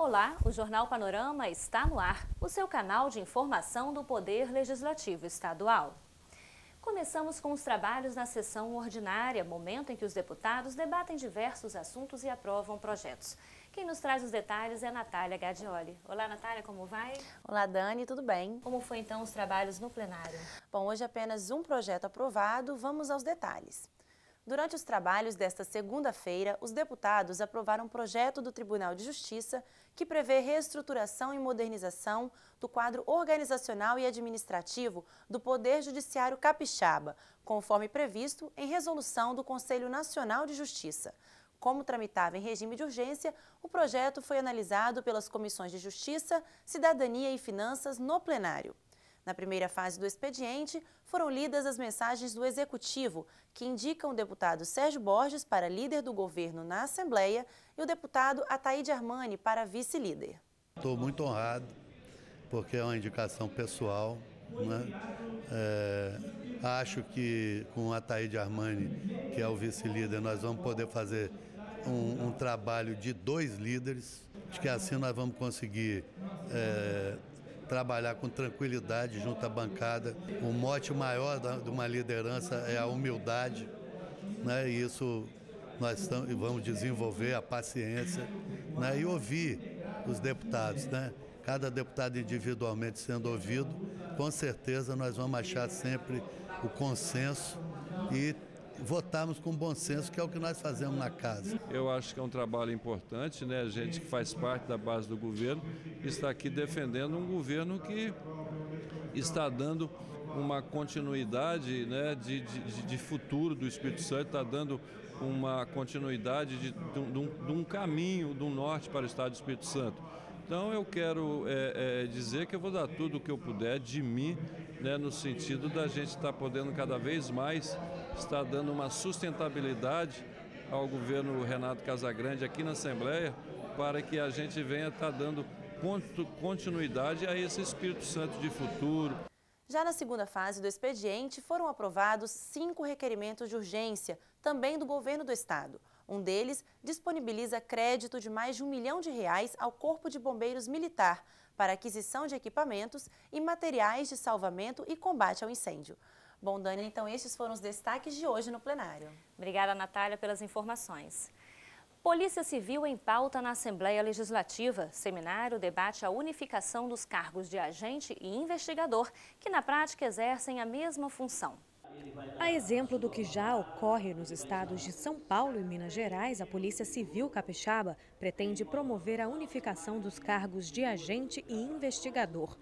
Olá, o Jornal Panorama está no ar, o seu canal de informação do Poder Legislativo Estadual. Começamos com os trabalhos na sessão ordinária, momento em que os deputados debatem diversos assuntos e aprovam projetos. Quem nos traz os detalhes é a Natália Gadioli. Olá, Natália, como vai? Olá, Dani, tudo bem? Como foi então os trabalhos no plenário? Bom, hoje apenas um projeto aprovado, vamos aos detalhes. Durante os trabalhos desta segunda-feira, os deputados aprovaram um projeto do Tribunal de Justiça que prevê reestruturação e modernização do quadro organizacional e administrativo do Poder Judiciário Capixaba, conforme previsto em resolução do Conselho Nacional de Justiça. Como tramitava em regime de urgência, o projeto foi analisado pelas comissões de Justiça, Cidadania e Finanças no plenário. Na primeira fase do expediente, foram lidas as mensagens do Executivo, que indicam o deputado Sérgio Borges para líder do governo na Assembleia e o deputado Ataíde Armani para vice-líder. Estou muito honrado, porque é uma indicação pessoal, né? Acho que com o Ataíde Armani, que é o vice-líder, nós vamos poder fazer um trabalho de dois líderes. Acho que assim nós vamos conseguir trabalhar com tranquilidade junto à bancada. O mote maior de uma liderança é a humildade, né? E isso nós vamos desenvolver, a paciência, né? E ouvir os deputados, né? Cada deputado individualmente sendo ouvido, com certeza nós vamos achar sempre o consenso e votarmos com bom senso, que é o que nós fazemos na casa. Eu acho que é um trabalho importante, né? A gente que faz parte da base do governo está aqui defendendo um governo que está dando uma continuidade, né, de futuro do Espírito Santo, está dando uma continuidade de um caminho do norte para o estado do Espírito Santo. Então eu quero dizer que eu vou dar tudo o que eu puder de mim, né, no sentido da gente estar podendo cada vez mais estar dando uma sustentabilidade ao governo Renato Casagrande aqui na Assembleia, para que a gente venha estar dando continuidade a esse Espírito Santo de futuro. Já na segunda fase do expediente, foram aprovados 5 requerimentos de urgência, também do governo do estado. Um deles disponibiliza crédito de mais de R$1 milhão ao Corpo de Bombeiros Militar para aquisição de equipamentos e materiais de salvamento e combate ao incêndio. Bom, Dani, então estes foram os destaques de hoje no plenário. Obrigada, Natália, pelas informações. Polícia Civil em pauta na Assembleia Legislativa. Seminário debate a unificação dos cargos de agente e investigador, que na prática exercem a mesma função. A exemplo do que já ocorre nos estados de São Paulo e Minas Gerais, a Polícia Civil Capixaba pretende promover a unificação dos cargos de agente e investigador.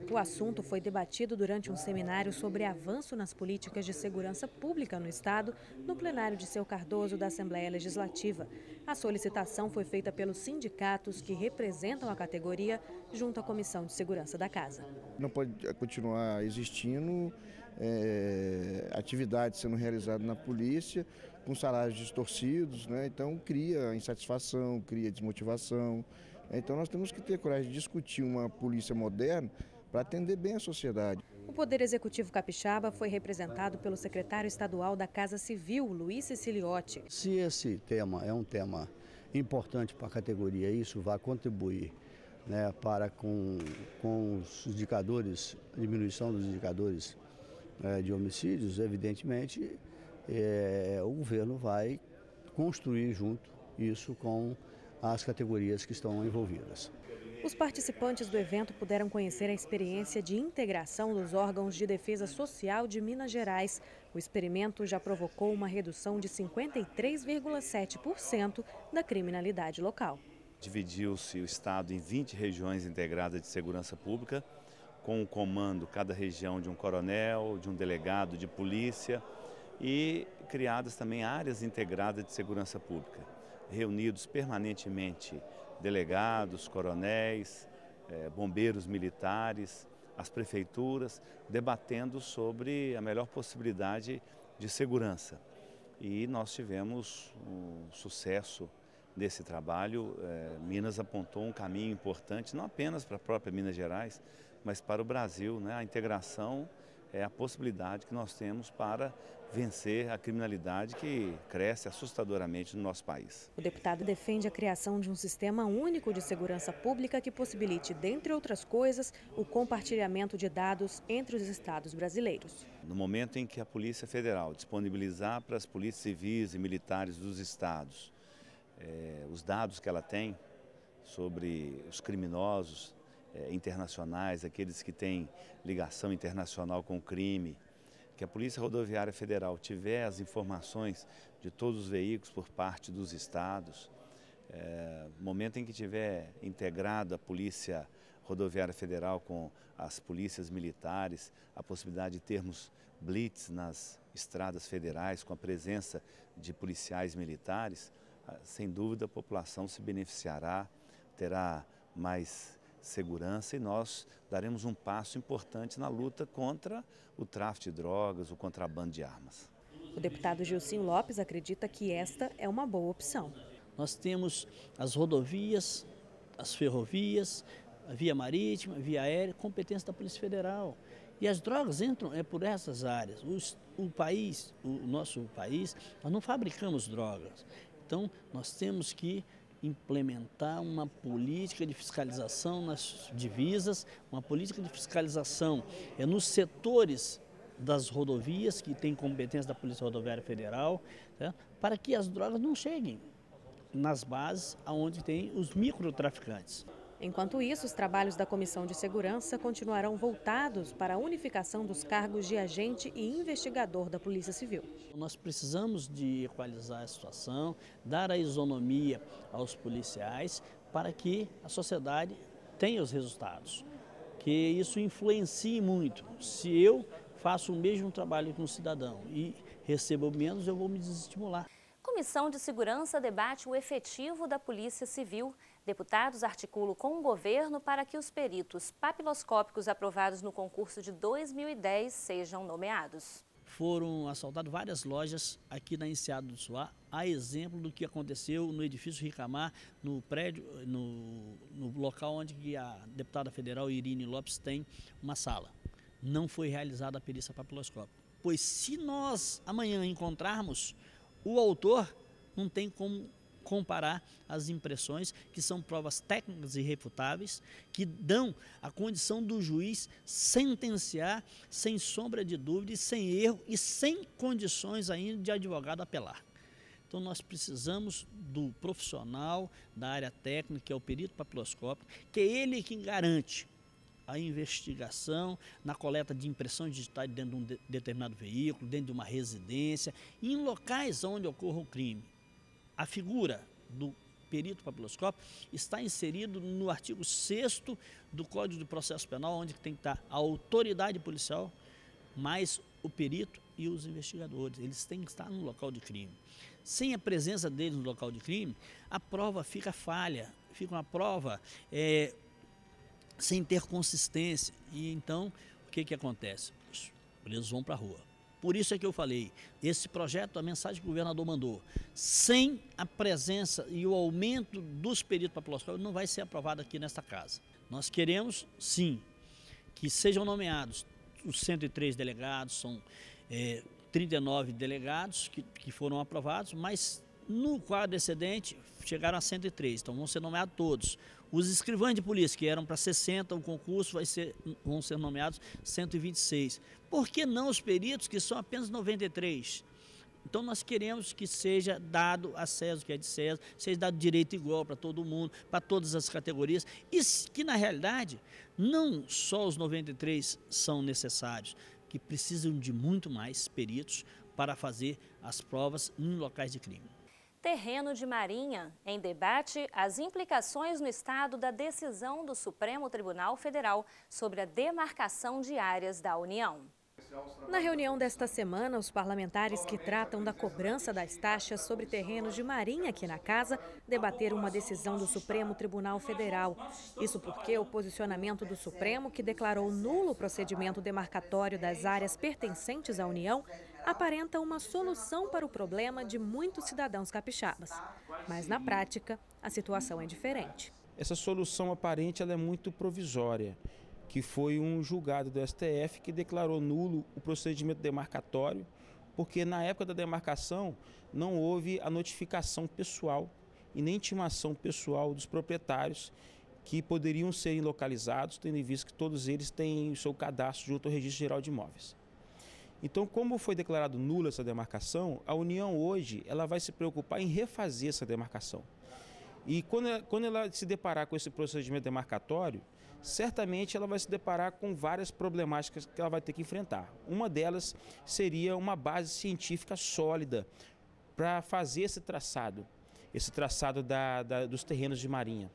O assunto foi debatido durante um seminário sobre avanço nas políticas de segurança pública no estado, no plenário de Seu Cardoso da Assembleia Legislativa. A solicitação foi feita pelos sindicatos que representam a categoria junto à Comissão de Segurança da Casa. Não pode continuar existindo atividades sendo realizadas na polícia com salários distorcidos, né? Então cria insatisfação, cria desmotivação. Então nós temos que ter coragem de discutir uma polícia moderna para atender bem a sociedade. O Poder Executivo Capixaba foi representado pelo secretário estadual da Casa Civil, Luiz Siciliotti. Se esse tema é um tema importante para a categoria, isso vai contribuir, né, para com os indicadores, a diminuição dos indicadores de homicídios, evidentemente, o governo vai construir junto isso com as categorias que estão envolvidas. Os participantes do evento puderam conhecer a experiência de integração dos órgãos de defesa social de Minas Gerais. O experimento já provocou uma redução de 53,7% da criminalidade local. Dividiu-se o estado em 20 regiões integradas de segurança pública, com o comando, cada região, de um coronel, de um delegado de polícia, e criadas também áreas integradas de segurança pública, reunidos permanentemente delegados, coronéis, bombeiros militares, as prefeituras, debatendo sobre a melhor possibilidade de segurança. E nós tivemos um sucesso desse trabalho. Minas apontou um caminho importante, não apenas para a própria Minas Gerais, mas para o Brasil, né? A integração é a possibilidade que nós temos para vencer a criminalidade que cresce assustadoramente no nosso país. O deputado defende a criação de um sistema único de segurança pública que possibilite, dentre outras coisas, o compartilhamento de dados entre os estados brasileiros. No momento em que a Polícia Federal disponibilizar para as polícias civis e militares dos estados os dados que ela tem sobre os criminosos internacionais, aqueles que têm ligação internacional com o crime, que a Polícia Rodoviária Federal tiver as informações de todos os veículos por parte dos estados, no momento em que tiver integrada a Polícia Rodoviária Federal com as polícias militares, a possibilidade de termos blitz nas estradas federais com a presença de policiais militares, sem dúvida a população se beneficiará, terá mais segurança e nós daremos um passo importante na luta contra o tráfico de drogas, o contrabando de armas. O deputado Gilcinho Lopes acredita que esta é uma boa opção. Nós temos as rodovias, as ferrovias, a via marítima, a via aérea, competência da Polícia Federal. E as drogas entram por essas áreas. O nosso país, nós não fabricamos drogas. Então, nós temos que implementar uma política de fiscalização nas divisas, uma política de fiscalização nos setores das rodovias, que tem competência da Polícia Rodoviária Federal, para que as drogas não cheguem nas bases onde tem os microtraficantes. Enquanto isso, os trabalhos da Comissão de Segurança continuarão voltados para a unificação dos cargos de agente e investigador da Polícia Civil. Nós precisamos de equalizar a situação, dar a isonomia aos policiais para que a sociedade tenha os resultados, que isso influencie muito. Se eu faço o mesmo trabalho que um cidadão e recebo menos, eu vou me desestimular. Comissão de Segurança debate o efetivo da Polícia Civil. Deputados articulam com o governo para que os peritos papiloscópicos aprovados no concurso de 2010 sejam nomeados. Foram assaltadas várias lojas aqui na Enseada do Suá, a exemplo do que aconteceu no edifício Ricamar, no prédio, no local onde a deputada federal Irine Lopes tem uma sala. Não foi realizada a perícia papiloscópica, pois se nós amanhã encontrarmos o autor, não tem como comparar as impressões, que são provas técnicas irrefutáveis, que dão a condição do juiz sentenciar sem sombra de dúvida, e sem erro e sem condições ainda de advogado apelar. Então nós precisamos do profissional da área técnica, que é o perito papiloscópico, que é ele quem garante a investigação na coleta de impressões digitais dentro de um determinado veículo, dentro de uma residência, em locais onde ocorra o crime. A figura do perito papiloscópico está inserido no artigo 6º do Código de Processo Penal, onde tem que estar a autoridade policial, mais o perito e os investigadores. Eles têm que estar no local de crime. Sem a presença deles no local de crime, a prova fica falha, fica uma prova sem ter consistência. E então, o que acontece? Os presos vão para a rua. Por isso é que eu falei, esse projeto, a mensagem que o governador mandou, sem a presença e o aumento dos peritos papiloscópicos, não vai ser aprovado aqui nesta casa. Nós queremos, sim, que sejam nomeados os 103 delegados, são 39 delegados que foram aprovados, mas no quadro excedente chegaram a 103, então vão ser nomeados todos. Os escrivães de polícia, que eram para 60, o concurso vão ser nomeados 126. Por que não os peritos, que são apenas 93? Então nós queremos que seja dado a César, que é de César, seja dado direito igual para todo mundo, para todas as categorias, e que na realidade não só os 93 são necessários, que precisam de muito mais peritos para fazer as provas em locais de crime. Terreno de Marinha. Em debate, as implicações no estado da decisão do Supremo Tribunal Federal sobre a demarcação de áreas da União. Na reunião desta semana, os parlamentares que tratam da cobrança das taxas sobre terrenos de Marinha aqui na casa debateram uma decisão do Supremo Tribunal Federal. Isso porque o posicionamento do Supremo, que declarou nulo o procedimento demarcatório das áreas pertencentes à União, aparenta uma solução para o problema de muitos cidadãos capixabas. Mas, na prática, a situação é diferente. Essa solução aparente ela é muito provisória. que foi um julgado do STF que declarou nulo o procedimento demarcatório, porque na época da demarcação não houve a notificação pessoal e nem intimação pessoal dos proprietários que poderiam ser localizados, tendo em vista que todos eles têm o seu cadastro junto ao Registro Geral de Imóveis. Então, como foi declarado nula essa demarcação, a União hoje ela vai se preocupar em refazer essa demarcação. E quando ela se deparar com esse procedimento demarcatório, certamente ela vai se deparar com várias problemáticas que ela vai ter que enfrentar. Uma delas seria uma base científica sólida para fazer esse traçado dos terrenos de marinha.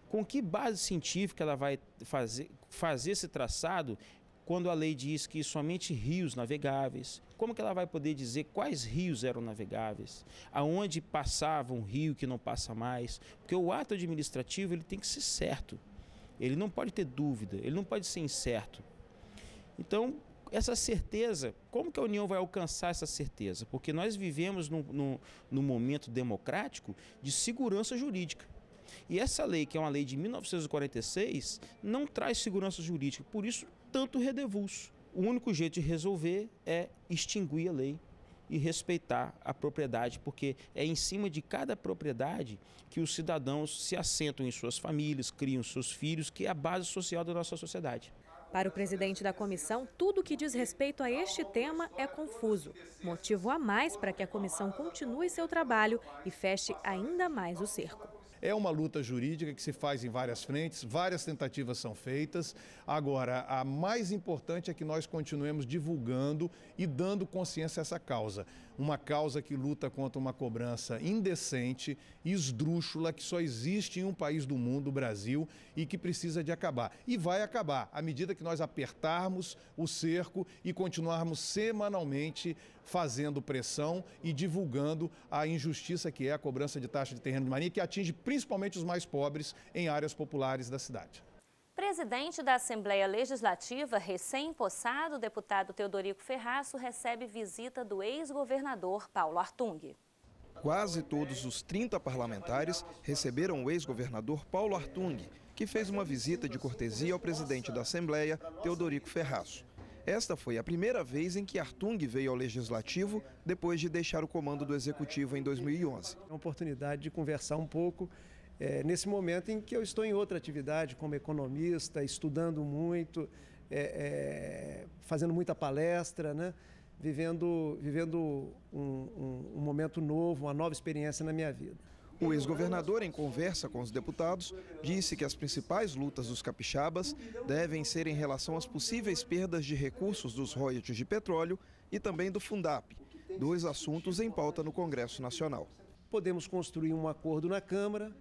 Com que base científica ela vai fazer esse traçado quando a lei diz que somente rios navegáveis? Como que ela vai poder dizer quais rios eram navegáveis? Aonde passava um rio que não passa mais? Porque o ato administrativo ele tem que ser certo. Ele não pode ter dúvida, ele não pode ser incerto. Então, essa certeza, como que a União vai alcançar essa certeza? Porque nós vivemos num momento democrático de segurança jurídica. E essa lei, que é uma lei de 1946, não traz segurança jurídica, por isso tanto redevulso. O único jeito de resolver é extinguir a lei e respeitar a propriedade, porque é em cima de cada propriedade que os cidadãos se assentam em suas famílias, criam seus filhos, que é a base social da nossa sociedade. Para o presidente da comissão, tudo que diz respeito a este tema é confuso. Motivo a mais para que a comissão continue seu trabalho e feche ainda mais o cerco. É uma luta jurídica que se faz em várias frentes, várias tentativas são feitas. Agora, a mais importante é que nós continuemos divulgando e dando consciência a essa causa. Uma causa que luta contra uma cobrança indecente, esdrúxula, que só existe em um país do mundo, o Brasil, e que precisa de acabar. E vai acabar à medida que nós apertarmos o cerco e continuarmos semanalmente fazendo pressão e divulgando a injustiça que é a cobrança de taxa de terreno de marinha, que atinge principalmente os mais pobres em áreas populares da cidade. Presidente da Assembleia Legislativa, recém-empossado, o deputado Teodorico Ferraço recebe visita do ex-governador Paulo Artung. Quase todos os 30 parlamentares receberam o ex-governador Paulo Artung, que fez uma visita de cortesia ao presidente da Assembleia, Teodorico Ferraço. Esta foi a primeira vez em que Artung veio ao Legislativo depois de deixar o comando do Executivo em 2011. É uma oportunidade de conversar um pouco nesse momento em que eu estou em outra atividade como economista, estudando muito, fazendo muita palestra, né? vivendo um momento novo, uma nova experiência na minha vida. O ex-governador, em conversa com os deputados, disse que as principais lutas dos capixabas devem ser em relação às possíveis perdas de recursos dos royalties de petróleo e também do Fundap, dois assuntos em pauta no Congresso Nacional. Podemos construir um acordo na Câmara,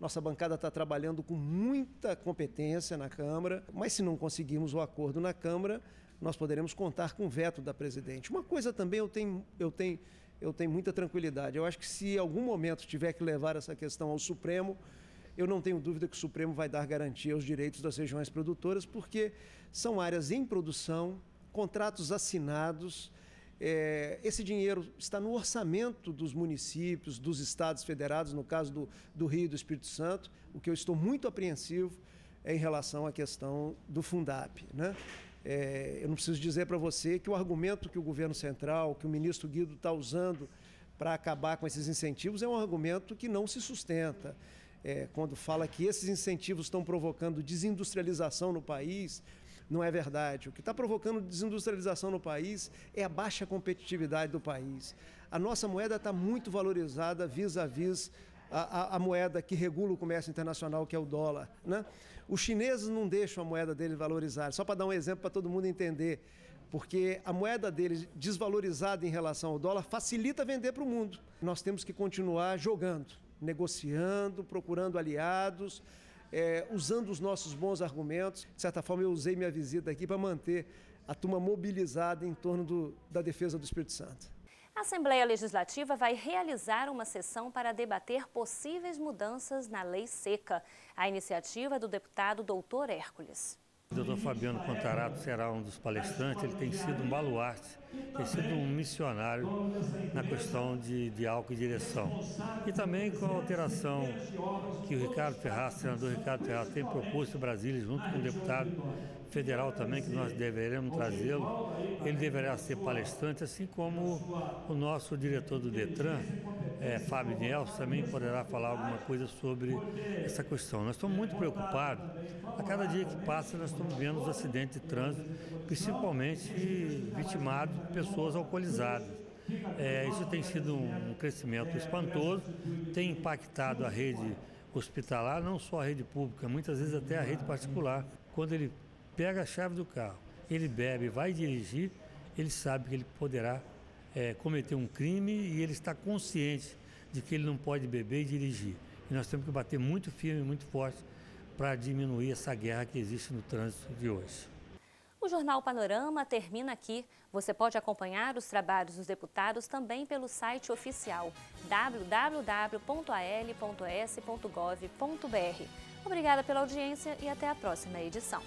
nossa bancada está trabalhando com muita competência na Câmara, mas se não conseguirmos o acordo na Câmara, nós poderemos contar com o veto da presidente. Uma coisa também eu tenho muita tranquilidade. Eu acho que se em algum momento tiver que levar essa questão ao Supremo, eu não tenho dúvida que o Supremo vai dar garantia aos direitos das regiões produtoras, porque são áreas em produção, contratos assinados, esse dinheiro está no orçamento dos municípios, dos estados federados, no caso do Rio e do Espírito Santo. O que eu estou muito apreensivo é em relação à questão do Fundap, né? Eu não preciso dizer para você que o argumento que o governo central, que o ministro Guido está usando para acabar com esses incentivos é um argumento que não se sustenta. Quando fala que esses incentivos estão provocando desindustrialização no país, não é verdade. O que está provocando desindustrialização no país é a baixa competitividade do país. A nossa moeda está muito valorizada vis-à-vis a moeda que regula o comércio internacional, que é o dólar, né? Os chineses não deixam a moeda deles valorizar, só para dar um exemplo para todo mundo entender, porque a moeda deles desvalorizada em relação ao dólar facilita vender para o mundo. Nós temos que continuar jogando, negociando, procurando aliados, usando os nossos bons argumentos. De certa forma, eu usei minha visita aqui para manter a turma mobilizada em torno da defesa do Espírito Santo. A Assembleia Legislativa vai realizar uma sessão para debater possíveis mudanças na Lei Seca. A iniciativa é do deputado Doutor Hércules. O doutor Fabiano Contarato será um dos palestrantes. Ele tem sido um baluarte tem sido um missionário na questão de álcool e direção. E também com a alteração que o Ricardo Ferraz, senador Ricardo Ferraz, tem proposto em Brasília, junto com o deputado federal também, que nós deveremos trazê-lo. Ele deverá ser palestrante, assim como o nosso diretor do Detran, Fábio Nelson, também poderá falar alguma coisa sobre essa questão. Nós estamos muito preocupados. A cada dia que passa, nós estamos vendo os acidentes de trânsito, principalmente vitimados de pessoas alcoolizadas. Isso tem sido um crescimento espantoso, tem impactado a rede hospitalar, não só a rede pública, muitas vezes até a rede particular. Quando ele pega a chave do carro, ele bebe, vai dirigir, ele sabe que ele poderá cometer um crime e ele está consciente de que ele não pode beber e dirigir. E nós temos que bater muito firme, muito forte para diminuir essa guerra que existe no trânsito de hoje. O Jornal Panorama termina aqui. Você pode acompanhar os trabalhos dos deputados também pelo site oficial www.al.s.gov.br. Obrigada pela audiência e até a próxima edição.